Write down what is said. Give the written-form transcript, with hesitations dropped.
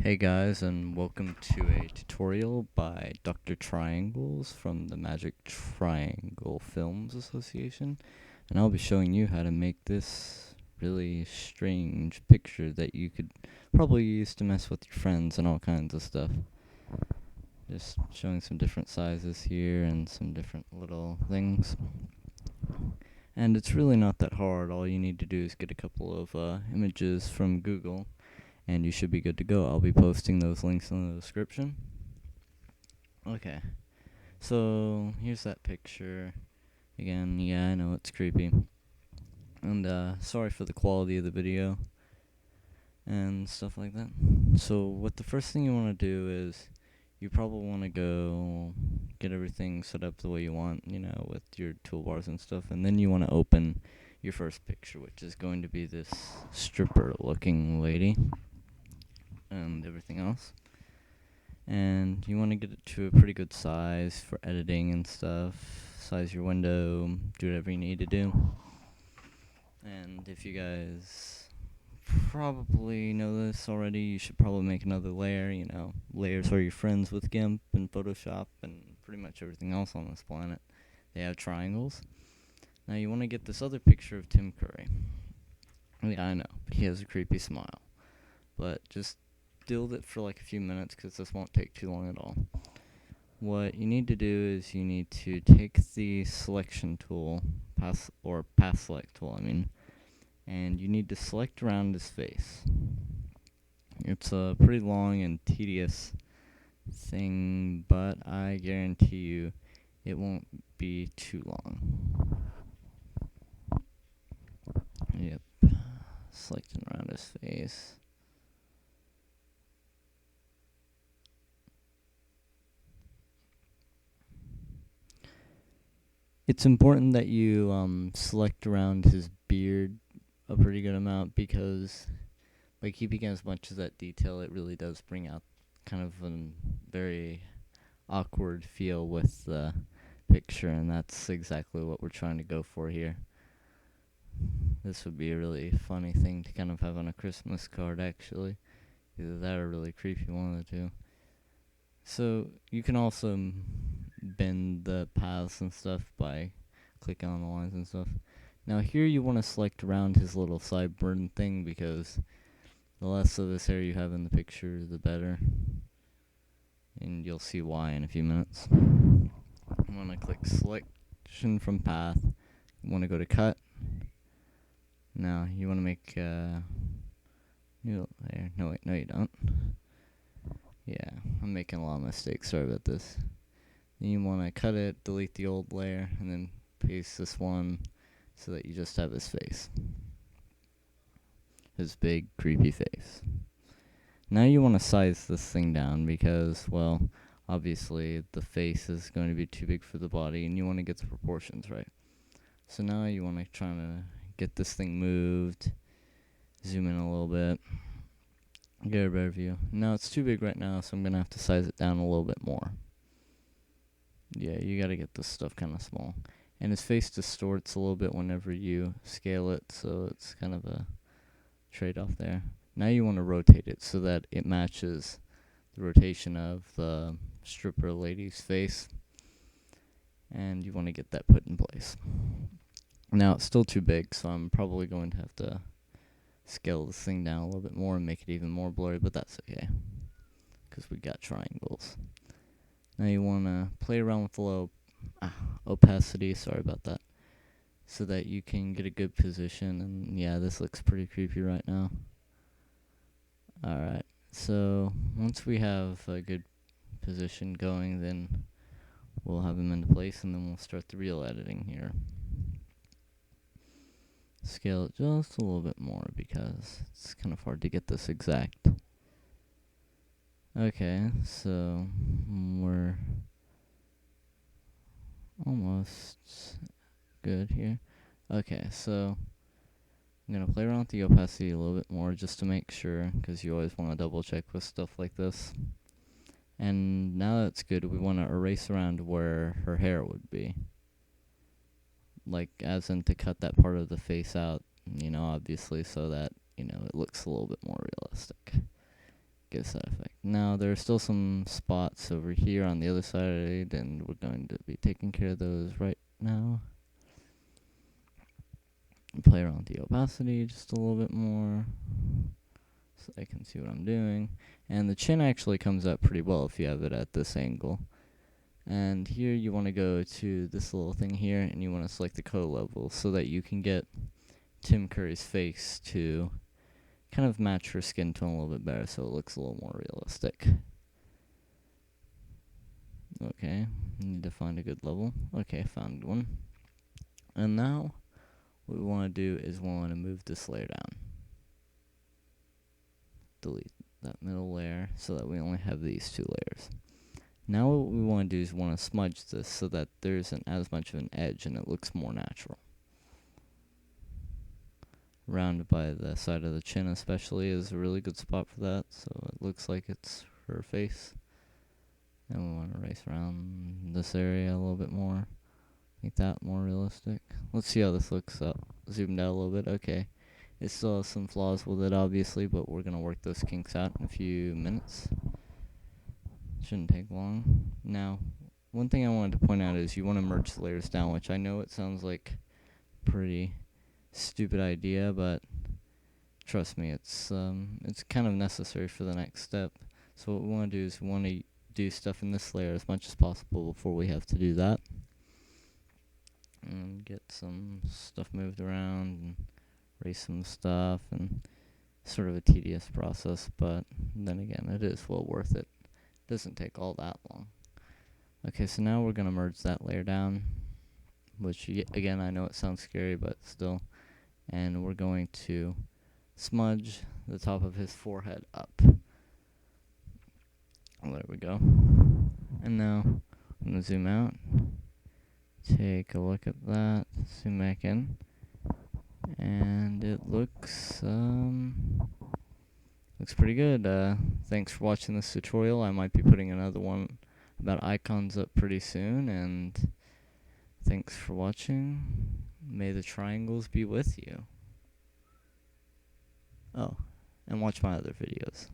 Hey guys, and welcome to a tutorial by Dr. Triangles from the Magic Triangle Films Association, and I'll be showing you how to make this really strange picture that you could probably use to mess with your friends and all kinds of stuff. Just showing some different sizes here and some different little things. And it's really not that hard. All you need to do is get a couple of images from Google and you should be good to go. I'll be posting those links in the description. Okay, so here's that picture. Again, yeah, I know it's creepy. And sorry for the quality of the video and stuff like that. So what the first thing you want to do is you probably want to go get everything set up the way you want, with your toolbars and stuff, and then you want to open your first picture, which is going to be this stripper looking lady and everything else. And you want to get it to a pretty good size for editing and stuff. Size your window, do whatever you need to do. And if you guys probably know this already, you should probably make another layer. Layers are your friends with GIMP and Photoshop and pretty much everything else on this planet. They have triangles. Now you want to get this other picture of Tim Curry. Yeah, I know, he has a creepy smile. But just deal with it for like a few minutes because this won't take too long at all. What you need to do is you need to take the selection tool, path select tool, and you need to select around his face. It's a pretty long and tedious thing, but I guarantee you it won't be too long. Yep, selecting around his face. It's important that you select around his beard a pretty good amount because by keeping as much of that detail, it really does bring out kind of a very awkward feel with the picture, and that's exactly what we're trying to go for here. This would be a really funny thing to kind of have on a Christmas card, actually. Either that or really creepy, one of the two. So you can also bend the paths and stuff by clicking on the lines and stuff. Now here you want to select around his little sideburn thing because the less of this hair you have in the picture, the better. And you'll see why in a few minutes. I'm going to click selection from path. You want to go to cut. Now you want to make new layer. No, wait, no you don't. Yeah, I'm making a lot of mistakes. Sorry about this. Then you want to cut it, delete the old layer, and then paste this one so that you just have his face. His big, creepy face. Now you want to size this thing down because, well, obviously the face is going to be too big for the body and you want to get the proportions right. So now you want to try to get this thing moved, zoom in a little bit, get a better view. Now it's too big right now, so I'm going to have to size it down a little bit more. Yeah, you got to get this stuff kind of small. And his face distorts a little bit whenever you scale it, so it's kind of a trade-off there. Now you want to rotate it so that it matches the rotation of the stripper lady's face. And you want to get that put in place. Now it's still too big, so I'm probably going to have to scale this thing down a little bit more and make it even more blurry, but that's okay, because we got triangles. Now you want to play around with the low opacity, sorry about that, so that you can get a good position. And yeah, this looks pretty creepy right now. Alright, so once we have a good position going, then we'll have them into place and then we'll start the real editing here. Scale it just a little bit more because it's kind of hard to get this exact. Okay, so we're almost good here. Okay, so I'm going to play around with the opacity a little bit more just to make sure, because you always want to double check with stuff like this. And now that's good, we want to erase around where her hair would be. Like, as in to cut that part of the face out, obviously, so that, it looks a little bit more realistic. gives that effect. Now there are still some spots over here on the other side, and we're going to be taking care of those right now. Play around with the opacity just a little bit more so I can see what I'm doing. And the chin actually comes out pretty well if you have it at this angle. And here you want to go to this little thing here, and you want to select the color level so that you can get Tim Curry's face to kind of match her skin tone a little bit better so it looks a little more realistic. Okay, need to find a good level. Okay, found one. And now what we want to do is we want to move this layer down. Delete that middle layer so that we only have these two layers. Now what we want to do is we want to smudge this so that there isn't as much of an edge and it looks more natural. Round by the side of the chin especially is a really good spot for that, so it looks like it's her face. And we want to erase around this area a little bit more, make that more realistic. Let's see how this looks up, zoomed out a little bit. Okay, it still has some flaws with it obviously, but we're going to work those kinks out in a few minutes. Shouldn't take long. Now, one thing I wanted to point out is you want to merge the layers down, which I know it sounds like a pretty stupid idea, but trust me, it's kind of necessary for the next step. So what we want to do is we want to do stuff in this layer as much as possible before we have to do that. And get some stuff moved around and erase some stuff, and sort of a tedious process, but then again, it is well worth it. Doesn't take all that long. Okay, so now we're going to merge that layer down, which again, I know it sounds scary, but still. And we're going to smudge the top of his forehead up. There we go. And now I'm going to zoom out, take a look at that, zoom back in, and it looks pretty good. Thanks for watching this tutorial. I might be putting another one about icons up pretty soon, and thanks for watching. May the triangles be with you. Oh, and watch my other videos.